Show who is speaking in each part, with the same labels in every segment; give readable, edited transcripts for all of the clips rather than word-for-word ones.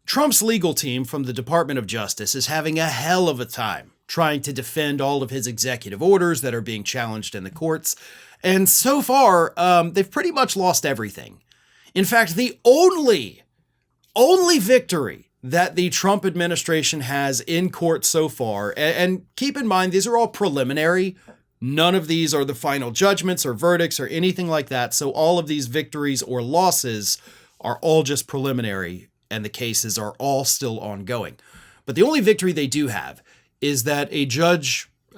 Speaker 1: Trump's legal team from the Department of Justice is having a hell of a time trying to defend all of his executive orders that are being challenged in the courts. And so far, they've pretty much lost everything. In fact, the only victory that the Trump administration has in court so far, and keep in mind, these are all preliminary. None of these are the final judgments or verdicts or anything like that. So all of these victories or losses are all just preliminary, and the cases are all still ongoing. But the only victory they do have is that a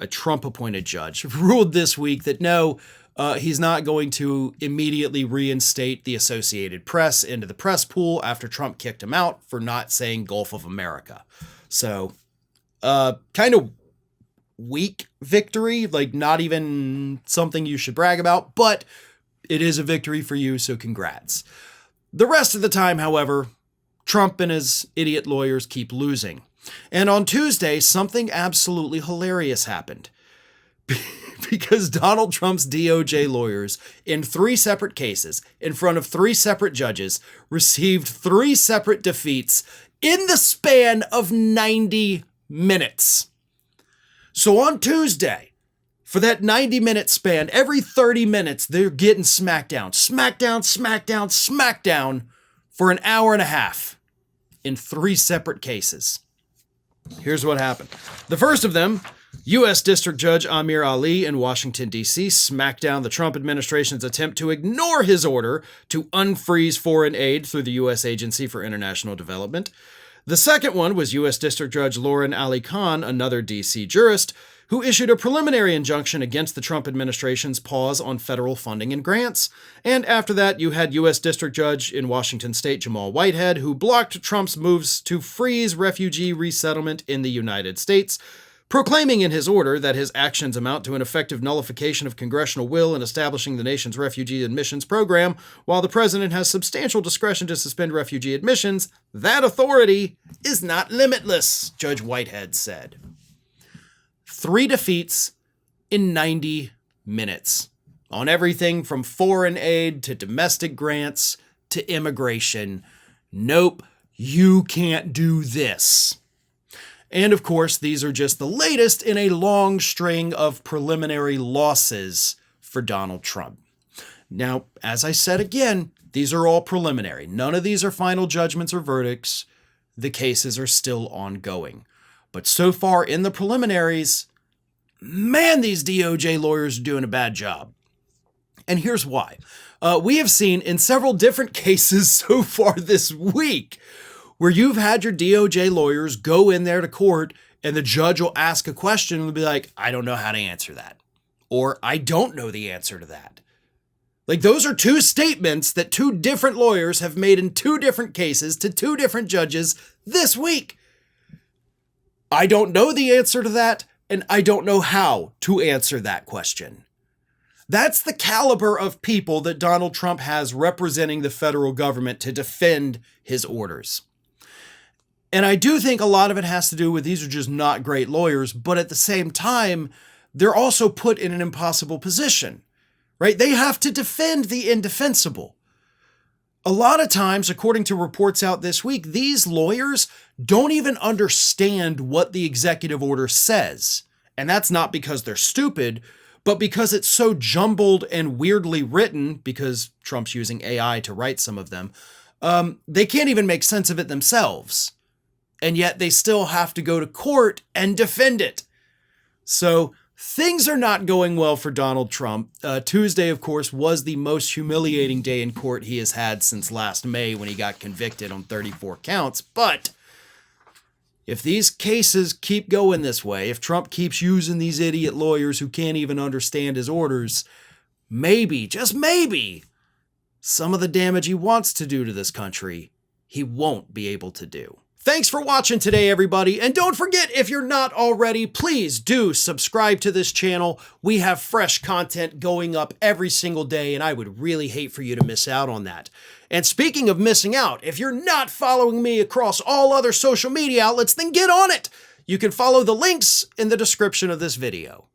Speaker 1: Trump-appointed judge, ruled this week that no, he's not going to immediately reinstate the Associated Press into the press pool after Trump kicked him out for not saying Gulf of America. So, kind of weak victory, like not even something you should brag about, but it is a victory for you, so congrats. The rest of the time, however, Trump and his idiot lawyers keep losing. And on Tuesday, something absolutely hilarious happened. Because Donald Trump's DOJ lawyers, in 3 separate cases, in front of 3 separate judges, received 3 separate defeats in the span of 90 minutes. So on Tuesday, for that 90-minute span, every 30 minutes, they're getting smackdown, smackdown, smackdown, smackdown for an hour and a half in 3 separate cases. Here's what happened. The first of them, U.S. District Judge Amir Ali in Washington, D.C., smacked down the Trump administration's attempt to ignore his order to unfreeze foreign aid through the U.S. Agency for International Development. The second one was U.S. District Judge Lauren Ali Khan, another D.C. jurist, who issued a preliminary injunction against the Trump administration's pause on federal funding and grants. And after that, you had U.S. District Judge in Washington State Jamal Whitehead, who blocked Trump's moves to freeze refugee resettlement in the United States, proclaiming in his order that his actions amount to an effective nullification of congressional will in establishing the nation's refugee admissions program. While the president has substantial discretion to suspend refugee admissions, that authority is not limitless, Judge Whitehead said. 3 defeats in 90 minutes on everything from foreign aid to domestic grants to immigration. Nope, you can't do this. And of course, these are just the latest in a long string of preliminary losses for Donald Trump. Now, as I said again, these are all preliminary. None of these are final judgments or verdicts. The cases are still ongoing. But so far in the preliminaries, man, these DOJ lawyers are doing a bad job. And here's why. We have seen in several different cases so far this week where you've had your DOJ lawyers go in there to court and the judge will ask a question and be like, I don't know how to answer that. Or I don't know the answer to that. Like, those are 2 statements that 2 different lawyers have made in 2 different cases to 2 different judges this week. I don't know the answer to that, and I don't know how to answer that question. That's the caliber of people that Donald Trump has representing the federal government to defend his orders. And I do think a lot of it has to do with these are just not great lawyers, but at the same time, they're also put in an impossible position, right? They have to defend the indefensible. A lot of times, according to reports out this week, these lawyers don't even understand what the executive order says. And that's not because they're stupid, but because it's so jumbled and weirdly written, because Trump's using AI to write some of them, they can't even make sense of it themselves. And yet they still have to go to court and defend it. So things are not going well for Donald Trump. Tuesday, of course, was the most humiliating day in court he has had since last May when he got convicted on 34 counts. But if these cases keep going this way, if Trump keeps using these idiot lawyers who can't even understand his orders, maybe, just maybe, some of the damage he wants to do to this country, he won't be able to do. Thanks for watching today, everybody. And don't forget, if you're not already, please do subscribe to this channel. We have fresh content going up every single day, and I would really hate for you to miss out on that. And speaking of missing out, if you're not following me across all other social media outlets, then get on it. You can follow the links in the description of this video.